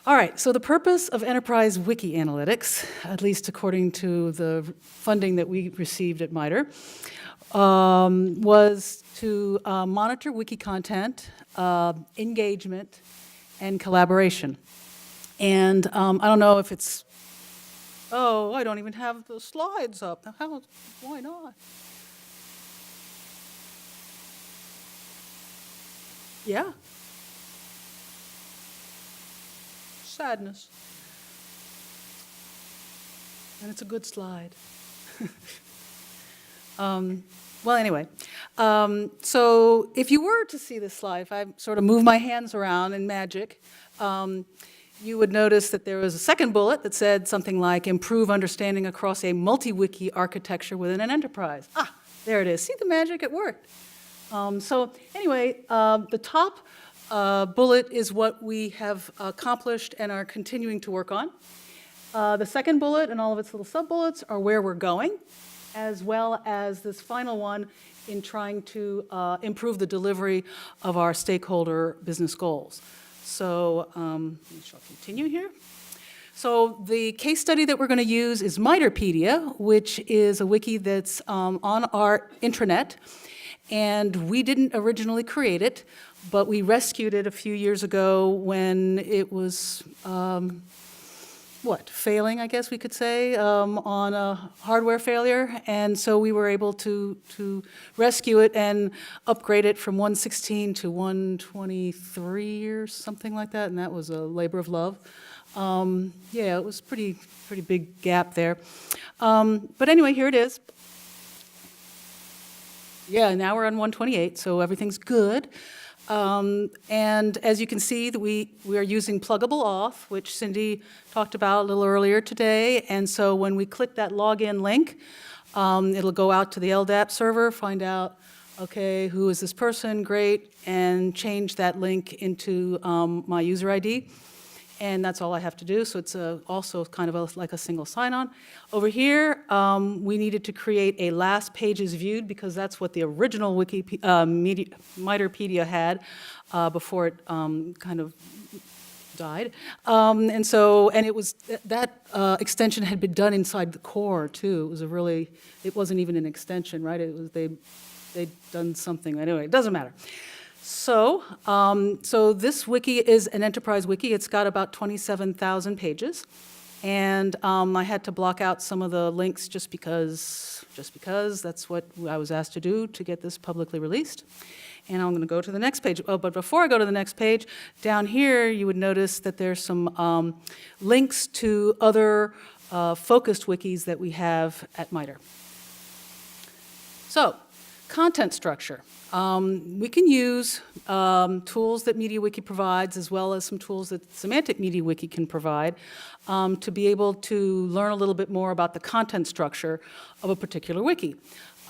All right, so the purpose of enterprise wiki analytics, at least according to the funding that we received at MITRE, was to monitor wiki content, engagement, and collaboration. And I don't know if it's, oh, I don't even have the slides up. Why not? Yeah. Sadness. And it's a good slide. Well, anyway, so if you were to see this slide, if I sort of move my hands around in magic, you would notice that there was a second bullet that said something like improve understanding across a multi-wiki architecture within an enterprise. Ah, there it is. See the magic? It worked. So anyway, the top bullet is what we have accomplished and are continuing to work on. The second bullet and all of its little sub-bullets are where we're going, as well as this final one in trying to improve the delivery of our stakeholder business goals. So I shall continue here. So the case study that we're going to use is MITREpedia, which is a wiki that's on our intranet. And we didn't originally create it, but we rescued it a few years ago when it was, failing, I guess we could say, on a hardware failure. And so we were able to rescue it and upgrade it from 1.16 to 1.23 or something like that, and that was a labor of love. Yeah, it was pretty big gap there. But anyway, here it is. Yeah, now we're on 128, so everything's good. And as you can see, we are using pluggable auth, which Cindy talked about a little earlier today. And so when we click that login link, it'll go out to the LDAP server, find out, okay, who is this person, great, and change that link into my user ID. And that's all I have to do, so it's also kind of like a single sign-on. Over here, we needed to create a last pages viewed because that's what the original MITREpedia had before it kind of died. And it was, that extension had been done inside the core too. It was it wasn't even an extension, right? It was, they'd done something, anyway, it doesn't matter. So, this wiki is an enterprise wiki. It's got about 27,000 pages. And I had to block out some of the links just because that's what I was asked to do to get this publicly released. And I'm going to go to the next page. Oh, but before I go to the next page, down here you would notice that there's some links to other focused wikis that we have at MITRE. So, content structure. We can use tools that MediaWiki provides, as well as some tools that Semantic MediaWiki can provide, to be able to learn a little bit more about the content structure of a particular wiki.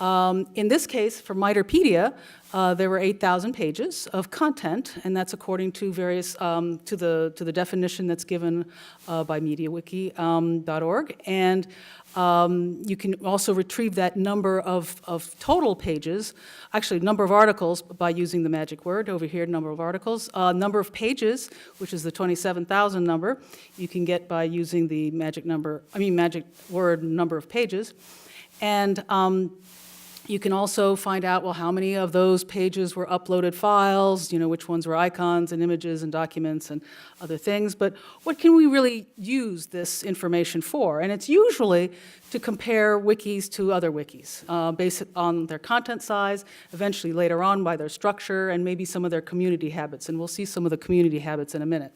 In this case, for MITREpedia, there were 8,000 pages of content, and that's according to various to the definition that's given by MediaWiki.org. And you can also retrieve that number of total pages, actually number of articles, by using the magic word over here, number of articles. Number of pages, which is the 27,000 number, you can get by using the magic word number of pages. And you can also find out, well, how many of those pages were uploaded files, which ones were icons and images and documents and other things. But what can we really use this information for? And it's usually to compare wikis to other wikis, based on their content size, eventually later on by their structure, and maybe some of their community habits. And we'll see some of the community habits in a minute.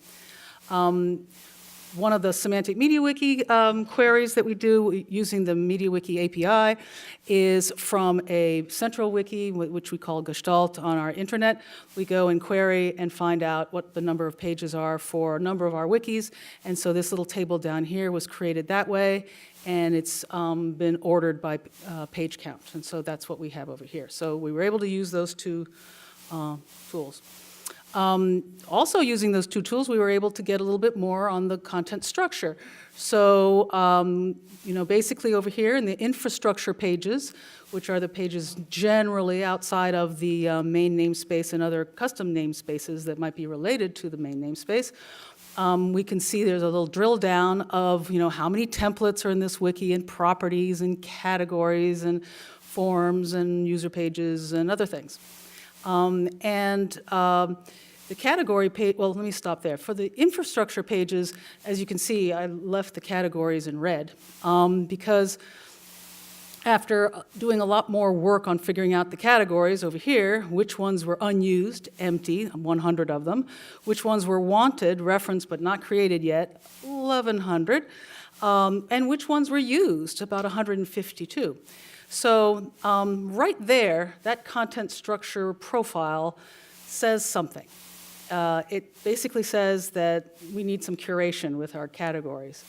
One of the Semantic MediaWiki queries that we do using the MediaWiki API is from a central wiki, which we call Gestalt on our intranet. We go and query and find out what the number of pages are for a number of our wikis. And so this little table down here was created that way, and it's been ordered by page count. And so that's what we have over here. So we were able to use those two tools. Also using those two tools, we were able to get a little bit more on the content structure. So, basically over here in the infrastructure pages, which are the pages generally outside of the main namespace and other custom namespaces that might be related to the main namespace, we can see there's a little drill down of, how many templates are in this wiki, and properties and categories and forms and user pages and other things. The category page, well, let me stop there. For the infrastructure pages, as you can see, I left the categories in red because after doing a lot more work on figuring out the categories over here, which ones were unused, empty, 100 of them, which ones were wanted, referenced but not created yet, 1,100, and which ones were used, about 152. So right there, that content structure profile says something. It basically says that we need some curation with our categories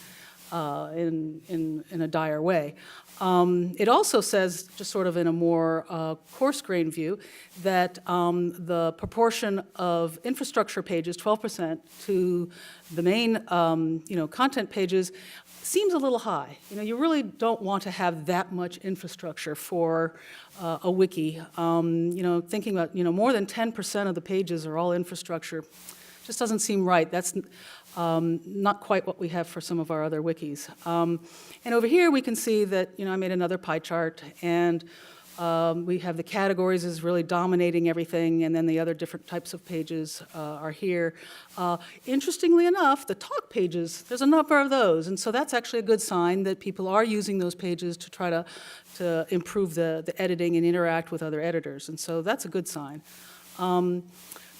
in a dire way. It also says, just sort of in a more coarse-grained view, that the proportion of infrastructure pages, 12%, to the main content pages seems a little high. You really don't want to have that much infrastructure for a wiki. Thinking about, more than 10% of the pages are all infrastructure just doesn't seem right. That's not quite what we have for some of our other wikis. And over here we can see that, I made another pie chart, and we have the categories as really dominating everything, and then the other different types of pages are here. Interestingly enough, the talk pages, there's a number of those, and so that's actually a good sign that people are using those pages to try to improve the editing and interact with other editors, and so that's a good sign.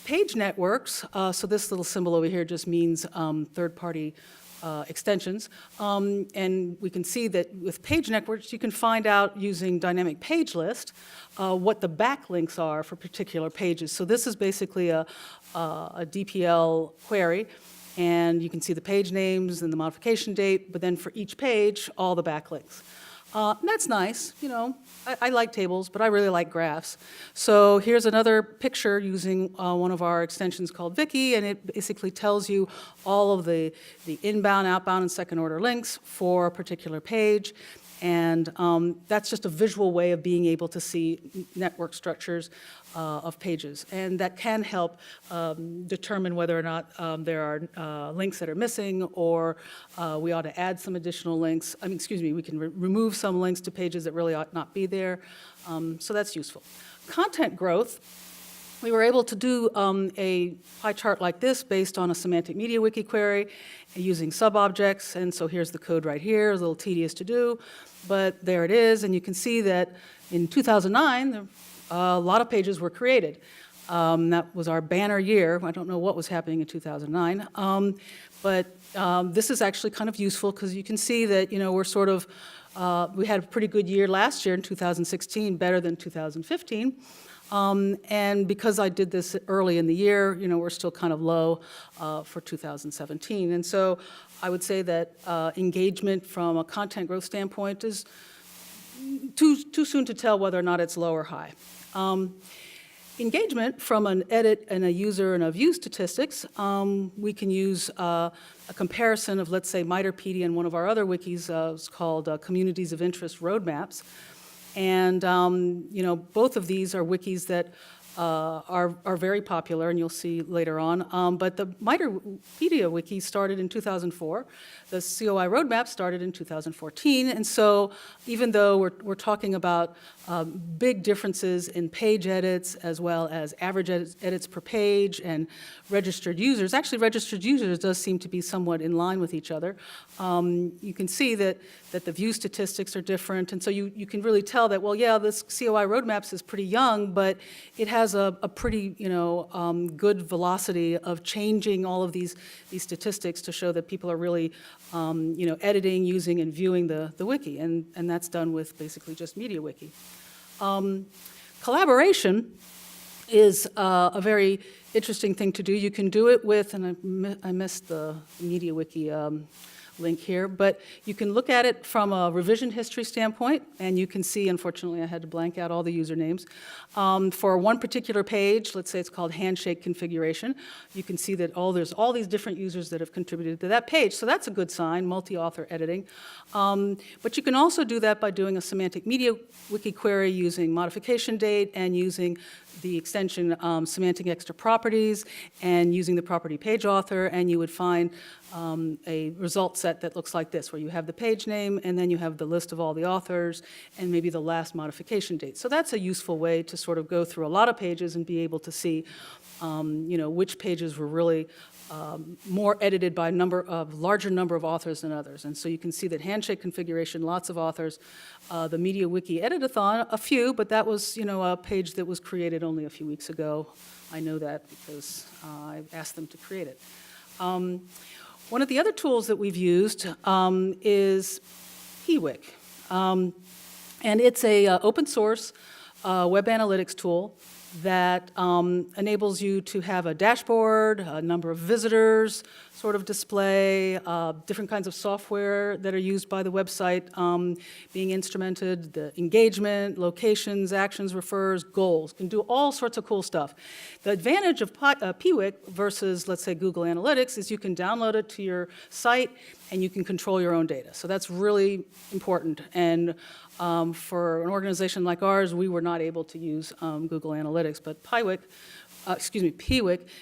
Page networks, so this little symbol over here just means third-party extensions. And we can see that with page networks, you can find out using dynamic page list what the backlinks are for particular pages. So this is basically a DPL query, and you can see the page names and the modification date, but then for each page, all the backlinks. That's nice, I like tables, but I really like graphs. So here's another picture using one of our extensions called Wiki, and it basically tells you all of the inbound, outbound, and second order links for a particular page. And that's just a visual way of being able to see network structures of pages. And that can help determine whether or not there are links that are missing, or we ought to add some additional links. We can remove some links to pages that really ought not be there. So that's useful. Content growth. We were able to do a pie chart like this based on a semantic media wiki query using sub-objects, and so here's the code right here. It's a little tedious to do, but there it is, and you can see that in 2009, a lot of pages were created. That was our banner year. I don't know what was happening in 2009, but this is actually kind of useful because you can see that, we're sort of, we had a pretty good year last year in 2016, better than 2015. And because I did this early in the year, we're still kind of low for 2017. And so I would say that engagement from a content growth standpoint is too soon to tell whether or not it's low or high. Engagement from an edit and a user and a view statistics, we can use a comparison of, let's say, MITREpedia and one of our other wikis is called Communities of Interest Roadmaps. And both of these are wikis that are very popular, and you'll see later on. But the MITREpedia wiki started in 2004. The COI roadmap started in 2014. And so even though we're talking about big differences in page edits as well as average edits per page and registered users, actually registered users does seem to be somewhat in line with each other. You can see that the view statistics are different, and so you can really tell that, well, yeah, this COI roadmaps is pretty young, but it has a pretty, good velocity of changing all of these statistics to show that people are really, editing, using, and viewing the wiki, and that's done with basically just MediaWiki. Collaboration is a very interesting thing to do. You can do it with, and I missed the MediaWiki link here, but you can look at it from a revision history standpoint, and you can see, unfortunately, I had to blank out all the usernames. For one particular page, let's say it's called Handshake Configuration, you can see that there's all these different users that have contributed to that page, so that's a good sign, multi-author editing. But you can also do that by doing a semantic media wiki query using modification date and using the extension semantic extra properties and using the property page author, and you would find a result set that looks like this, where you have the page name and then you have the list of all the authors and maybe the last modification date. So that's a useful way to sort of go through a lot of pages and be able to see which pages were really more edited by larger number of authors than others. And so you can see that Handshake Configuration, lots of authors. The Media Wiki Editathon, a few, but that was a page that was created only a few weeks ago. I know that because I asked them to create it. One of the other tools that we've used is Piwik. And it's a open source web analytics tool that enables you to have a dashboard, a number of visitors sort of display, different kinds of software that are used by the website being instrumented, the engagement, locations, actions, refers, goals, can do all sorts of cool stuff. The advantage of Piwik versus, let's say, Google Analytics is you can download it to your site and you can control your own data. So that's really important. And for an organization like ours, we were not able to use Google Analytics, but Piwik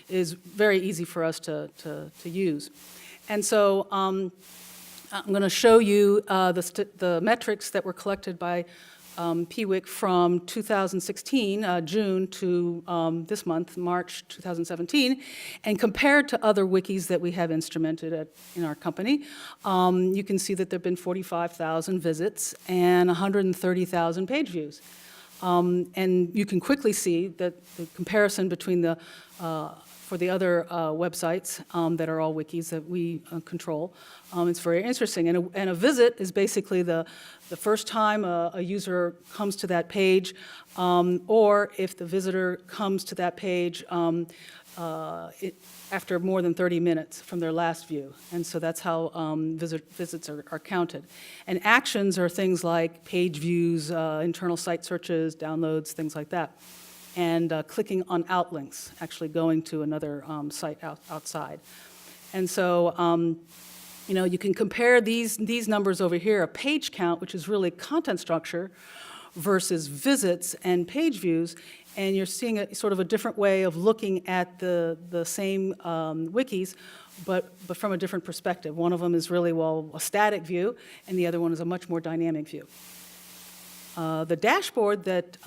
is very easy for us to use. And so I'm going to show you the metrics that were collected by Piwik from 2016, June, to this month, March 2017, and compared to other wikis that we have instrumented in our company. You can see that there have been 45,000 visits and 130,000 page views. And you can quickly see that the comparison between for the other websites that are all wikis that we control. It's very interesting. And a visit is basically the first time a user comes to that page, or if the visitor comes to that page after more than 30 minutes from their last view. And so that's how visits are counted. And actions are things like page views, internal site searches, downloads, things like that. And clicking on outlinks, actually going to another site outside. And so you can compare these numbers over here, a page count, which is really content structure, versus visits and page views, and you're seeing a sort of a different way of looking at the same wikis, but from a different perspective. One of them is really, a static view, and the other one is a much more dynamic view. The dashboard that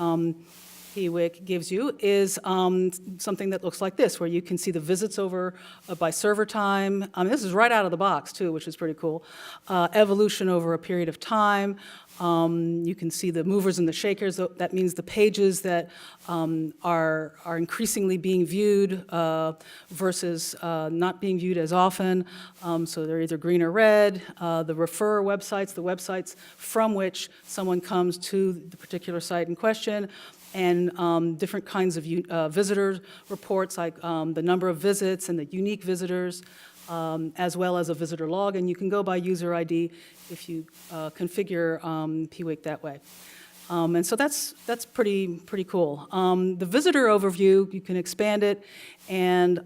Piwik gives you is something that looks like this, where you can see the visits over by server time. This is right out of the box, too, which is pretty cool. Evolution over a period of time. You can see the movers and the shakers. That means the pages that are increasingly being viewed versus not being viewed as often. So they're either green or red. The refer websites, the websites from which someone comes to the particular site in question, and different kinds of visitor reports, like the number of visits and the unique visitors, as well as a visitor log. And you can go by user ID if you configure Piwik that way. And so that's pretty cool. The visitor overview, you can expand it, and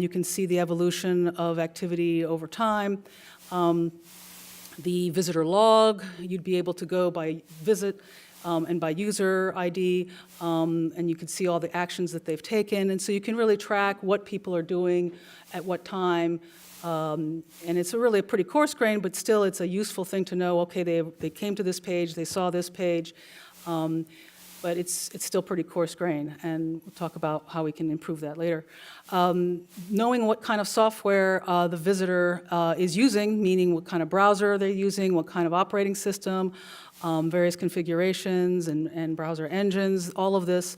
you can see the evolution of activity over time. The visitor log, you'd be able to go by visit and by user ID, and you can see all the actions that they've taken. And so you can really track what people are doing at what time. And it's really a pretty coarse grain, but still it's a useful thing to know, okay, they came to this page, they saw this page, but it's still pretty coarse grain, and we'll talk about how we can improve that later. Knowing what kind of software the visitor is using, meaning what kind of browser they're using, what kind of operating system, various configurations and browser engines, all of this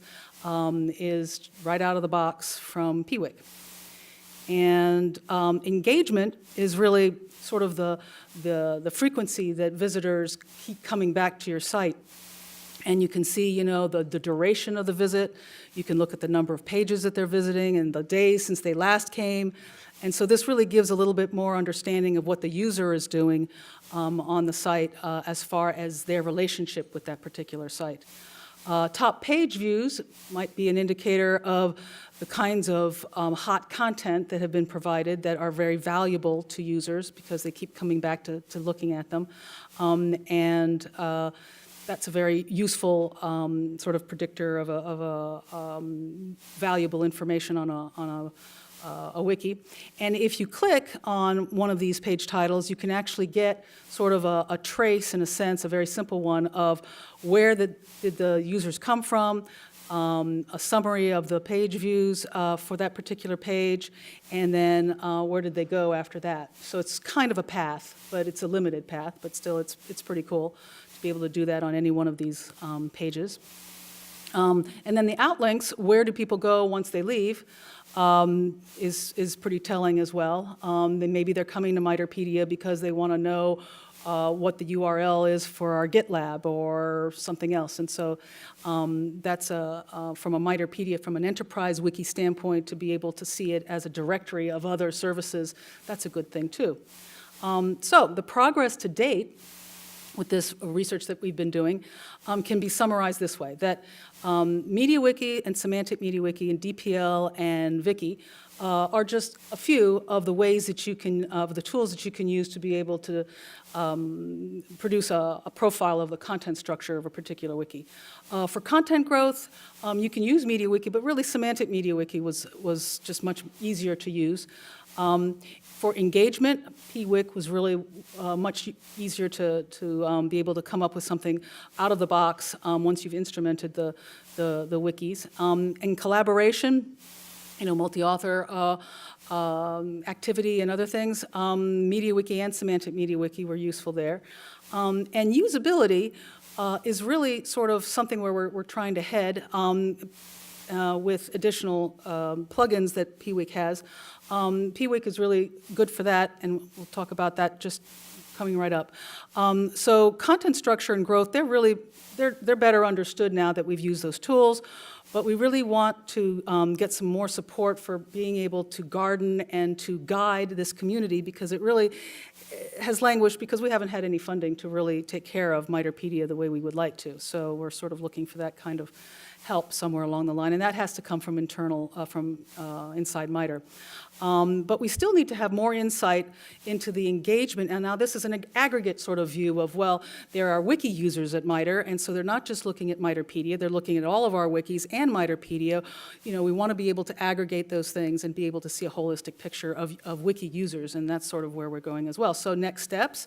is right out of the box from Piwik. And engagement is really sort of the frequency that visitors keep coming back to your site. And you can see, the duration of the visit. You can look at the number of pages that they're visiting and the days since they last came. And so this really gives a little bit more understanding of what the user is doing on the site as far as their relationship with that particular site. Top page views might be an indicator of the kinds of hot content that have been provided that are very valuable to users because they keep coming back to looking at them. That's a very useful sort of predictor of valuable information on a wiki. And if you click on one of these page titles, you can actually get sort of a trace, in a sense, a very simple one, of where did the users come from, a summary of the page views for that particular page, and then where did they go after that. So it's kind of a path, but it's a limited path, but still it's pretty cool to be able to do that on any one of these pages. And then the outlinks, where do people go once they leave, is pretty telling as well. Then maybe they're coming to MITREpedia because they want to know what the URL is for our GitLab or something else. And so that's from a MITREpedia, from an enterprise wiki standpoint, to be able to see it as a directory of other services, that's a good thing too. So the progress to date with this research that we've been doing can be summarized this way, that MediaWiki and Semantic MediaWiki and DPL and Wiki are just a few of the ways that you can, of the tools that you can use to be able to produce a profile of the content structure of a particular wiki. For content growth, you can use MediaWiki, but really Semantic MediaWiki was just much easier to use. For engagement, pwik was really much easier to be able to come up with something out of the box once you've instrumented the wikis. And collaboration, multi-author activity and other things, MediaWiki and Semantic MediaWiki were useful there. And usability is really sort of something where we're trying to head with additional plugins that pwik has. pwik is really good for that, and we'll talk about that just coming right up. So content structure and growth, they're better understood now that we've used those tools, but we really want to get some more support for being able to garden and to guide this community, because it really has languished because we haven't had any funding to really take care of MITREpedia the way we would like to. So we're sort of looking for that kind of help somewhere along the line, and that has to come from inside MITRE. But we still need to have more insight into the engagement, and now this is an aggregate sort of view of, well, there are wiki users at MITRE, and so they're not just looking at MITREpedia, they're looking at all of our wikis and MITREpedia. We want to be able to aggregate those things and be able to see a holistic picture of wiki users, and that's sort of where we're going as well. So next steps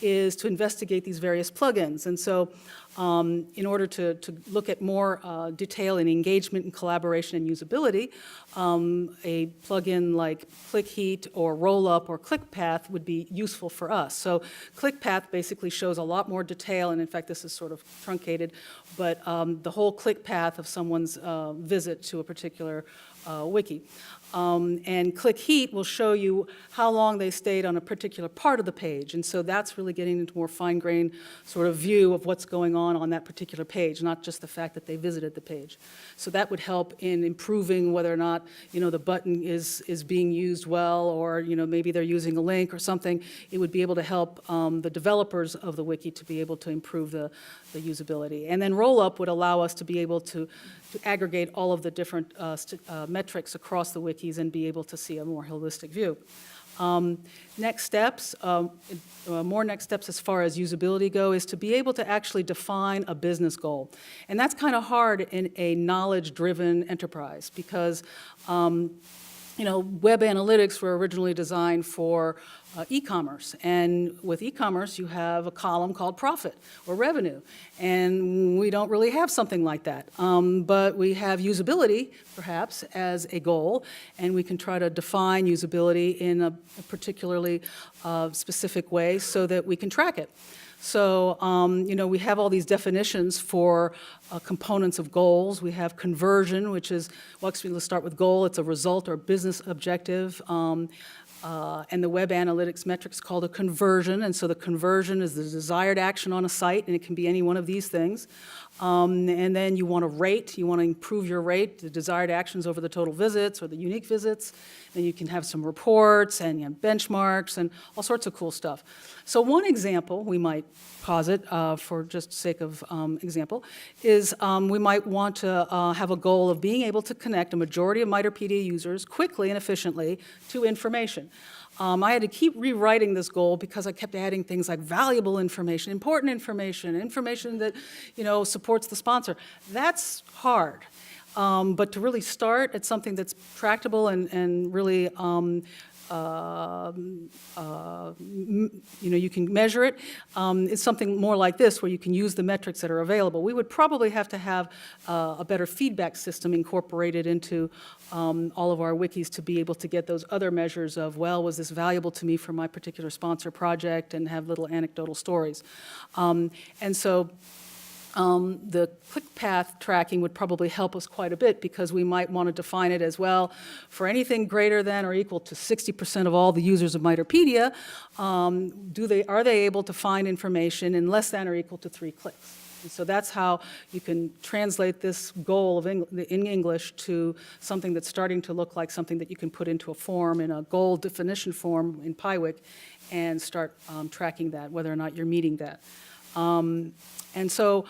is to investigate these various plugins, and so in order to look at more detail in engagement and collaboration and usability, a plugin like ClickHeat or Rollup or ClickPath would be useful for us. So ClickPath basically shows a lot more detail, and in fact this is sort of truncated, but the whole ClickPath of someone's visit to a particular wiki. And ClickHeat will show you how long they stayed on a particular part of the page, and so that's really getting into more fine-grained sort of view of what's going on that particular page, not just the fact that they visited the page. So that would help in improving whether or not the button is being used well, or maybe they're using a link or something. It would be able to help the developers of the wiki to be able to improve the usability. And then Rollup would allow us to be able to aggregate all of the different metrics across the wikis and be able to see a more holistic view. Next steps, more next steps as far as usability go, is to be able to actually define a business goal. And that's kind of hard in a knowledge-driven enterprise because web analytics were originally designed for e-commerce, and with e-commerce you have a column called profit or revenue, and we don't really have something like that. But we have usability, perhaps, as a goal, and we can try to define usability in a particularly specific way so that we can track it. So, we have all these definitions for components of goals. We have conversion, which is, well, actually, let's start with goal. It's a result or business objective. And the web analytics metric's called a conversion, and so the conversion is the desired action on a site, and it can be any one of these things. And then you want to rate, you want to improve your rate, the desired actions over the total visits or the unique visits. Then you can have some reports and benchmarks and all sorts of cool stuff. So one example we might posit, for just sake of example, is we might want to have a goal of being able to connect a majority of MITREpedia users quickly and efficiently to information. I had to keep rewriting this goal because I kept adding things like valuable information, important information that, supports the sponsor. That's hard. But to really start at something that's tractable and really, you can measure it, it's something more like this where you can use the metrics that are available. We would probably have to have a better feedback system incorporated into all of our wikis to be able to get those other measures of, well, was this valuable to me for my particular sponsor project, and have little anecdotal stories. And so the click path tracking would probably help us quite a bit, because we might want to define it as, well, for anything greater than or equal to 60% of all the users of MITREpedia, are they able to find information in less than or equal to 3 clicks? And so that's how you can translate this goal of in English to something that's starting to look like something that you can put into a form, in a goal definition form in PyWik, and start tracking that, whether or not you're meeting that. And so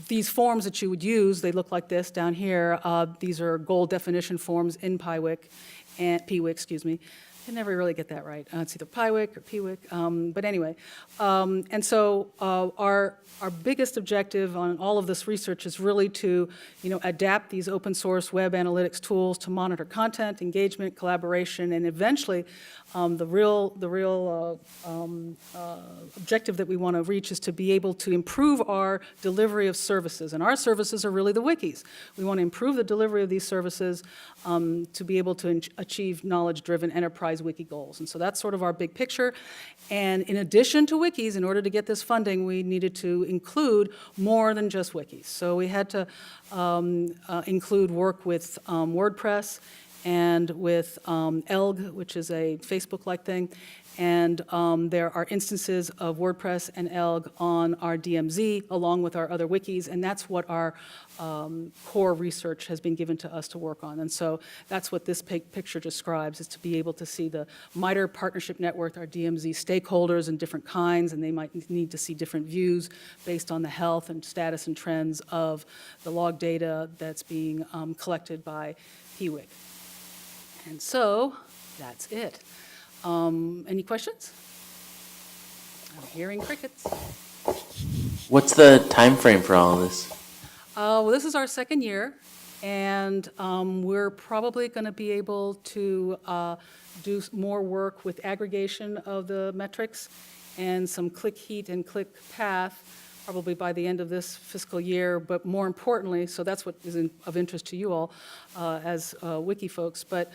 these forms that you would use, they look like this down here. These are goal definition forms in PyWik, excuse me. I never really get that right. It's either PyWik or PWik, but anyway. And so our biggest objective on all of this research is really to, adapt these open source web analytics tools to monitor content, engagement, collaboration, and eventually the real objective that we want to reach is to be able to improve our delivery of services. And our services are really the wikis. We want to improve the delivery of these services to be able to achieve knowledge-driven enterprise wiki goals. And so that's sort of our big picture. And in addition to wikis, in order to get this funding, we needed to include more than just wikis. So we had to include work with WordPress and with ELG, which is a Facebook-like thing. And there are instances of WordPress and ELG on our DMZ, along with our other wikis, and that's what our core research has been given to us to work on. And so that's what this picture describes, is to be able to see the MITRE Partnership Network, our DMZ stakeholders and different kinds, and they might need to see different views based on the health and status and trends of the log data that's being collected by PWik. And so that's it. Any questions? I'm hearing crickets. What's the time frame for all of this? Well, this is our second year, and we're probably going to be able to do more work with aggregation of the metrics and some click heat and click path probably by the end of this fiscal year, but more importantly, so that's what is of interest to you all as wiki folks, but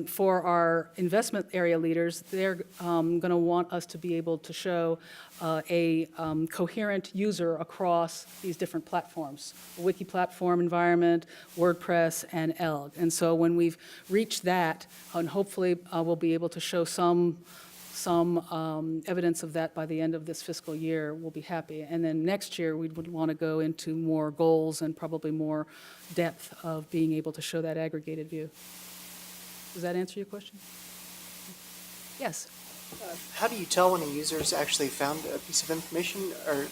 for our investment area leaders, they're going to want us to be able to show a coherent user across these different platforms, a wiki platform environment, WordPress, and ELG. And so when we've reached that, and hopefully we'll be able to show some evidence of that by the end of this fiscal year, we'll be happy. And then next year, we would want to go into more goals and probably more depth of being able to show that aggregated view. Does that answer your question? Yes? How do you tell when a user's actually found a piece of information? Or,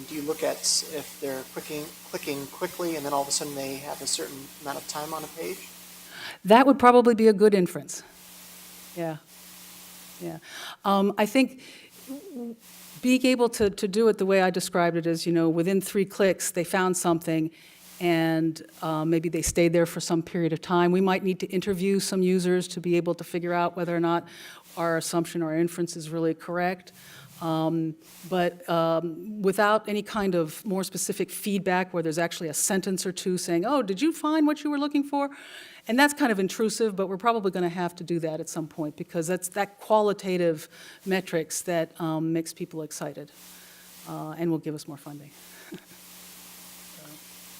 do you look at if they're clicking quickly and then all of a sudden they have a certain amount of time on a page? That would probably be a good inference. Yeah. Yeah. I think being able to do it the way I described it is, within 3 clicks, they found something, and maybe they stayed there for some period of time. We might need to interview some users to be able to figure out whether or not our assumption or inference is really correct. But without any kind of more specific feedback where there's actually a sentence or two saying, oh, did you find what you were looking for? And that's kind of intrusive, but we're probably going to have to do that at some point, because that's that qualitative metrics that makes people excited and will give us more funding.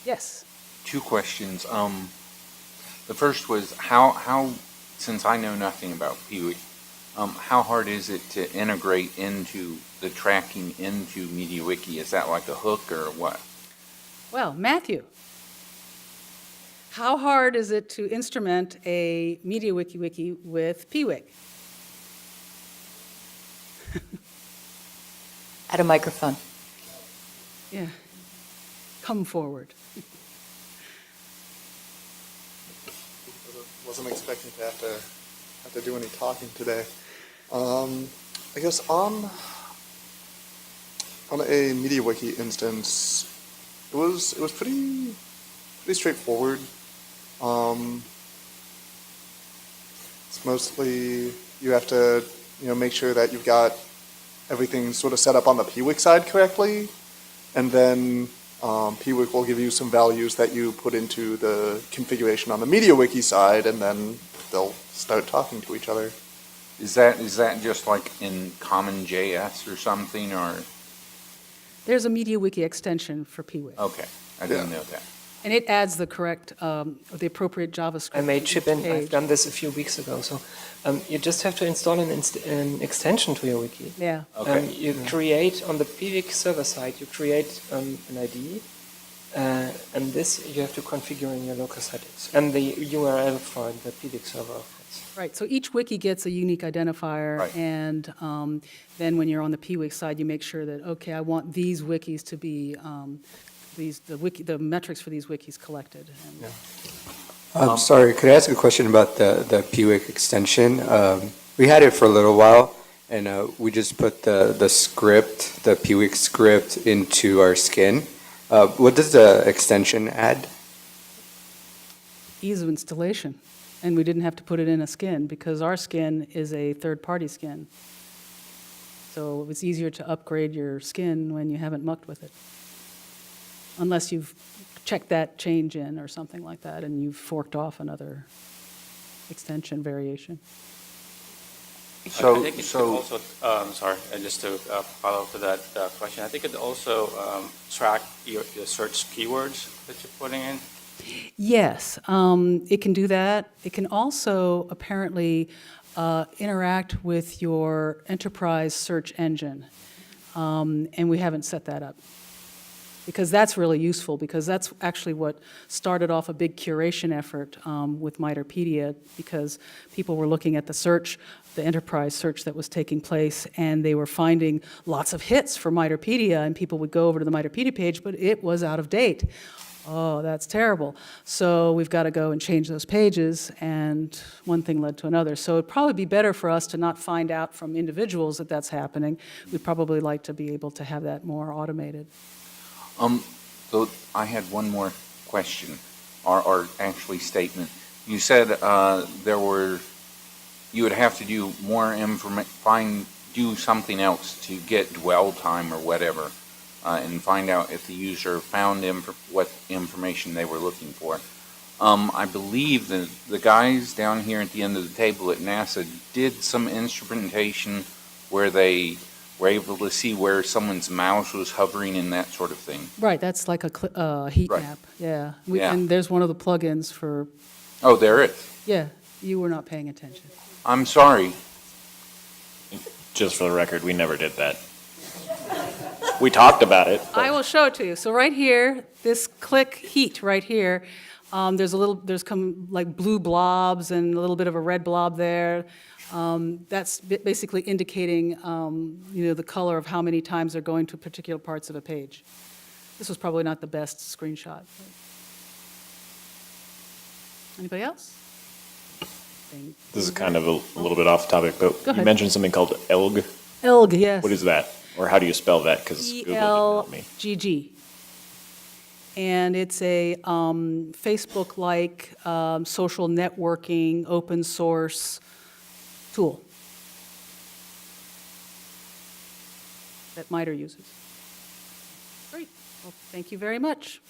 Yes? 2 questions. The first was how, since I know nothing about PWik, how hard is it to integrate into the tracking into MediaWiki? Is that like a hook or what? Well, Matthew, how hard is it to instrument a MediaWiki wiki with Piwik? At a microphone. Yeah, come forward. Wasn't expecting to have to do any talking today. I guess on a MediaWiki instance, it was pretty straightforward. It's mostly you have to make sure that you've got everything sort of set up on the Piwik side correctly, and then Piwik will give you some values that you put into the configuration on the MediaWiki side, and then they'll start talking to each other. Is that just like in Common JS or something, or? There's a MediaWiki extension for Piwik, Okay, I didn't know that. and it adds the correct, the appropriate JavaScript. I made to chip each in. I've page. done this a few weeks ago. So you just have to install an extension to your wiki. Yeah, Okay. You create on the Piwik server side. You create an ID, and this you have to configure in your local settings and the URL for the Piwik server. right, so each wiki gets a unique identifier, Right. and then when you're on the Piwik side, you make sure that, okay, I want these wikis to be, the metrics for these wikis collected. And- I'm sorry, could I ask a question about the Piwik extension? We had it for a little while, and we just put the script, the Piwik script, into our skin. What does the extension add? Ease of installation, and we didn't have to put it in a skin, because our skin is a third-party skin. So it's easier to upgrade your skin when you haven't mucked with it. Unless you've checked that change in or something like that, and you've forked off another extension variation. I So, think it could also, sorry, just to follow up to that question, I think it also track your search keywords that you're putting in. Yes, it can do that. It can also apparently interact with your enterprise search engine, and we haven't set that up. Because that's really useful, because that's actually what started off a big curation effort with MITREpedia, because people were looking at the search, the enterprise search that was taking place, and they were finding lots of hits for MITREpedia, and people would go over to the MITREpedia page, but it was out of date. Oh, that's terrible. So we've got to go and change those pages, and one thing led to another. So it'd probably be better for us to not find out from individuals that that's happening. We'd probably like to be able to have that more automated. So I had one more question, or actually statement. You said you would have to do more do something else to get dwell time or whatever, and find out if the user found what information they were looking for. I believe that the guys down here at the end of the table at NASA did some instrumentation where they were able to see where someone's mouse was hovering and that sort of thing. Right, that's like a heat Right. map, yeah. Yeah. And there's one of the plugins for, Oh, there it is. yeah, you were not paying attention. I'm sorry. Just for the record, we never did that. We talked about it. I will show it to you. So right here, this click heat right here, there's like blue blobs and a little bit of a red blob there. That's basically indicating, the color of how many times they're going to particular parts of a page. This was probably not the best screenshot. Anybody else? This is kind of a little bit off topic, but Go you ahead. mentioned something called ELG. ELG, yes. What is that? Or how do you spell that? Because Google didn't help me. ELGG. And it's a Facebook-like social networking, open source tool that MITRE uses. Great. Well, thank you very much.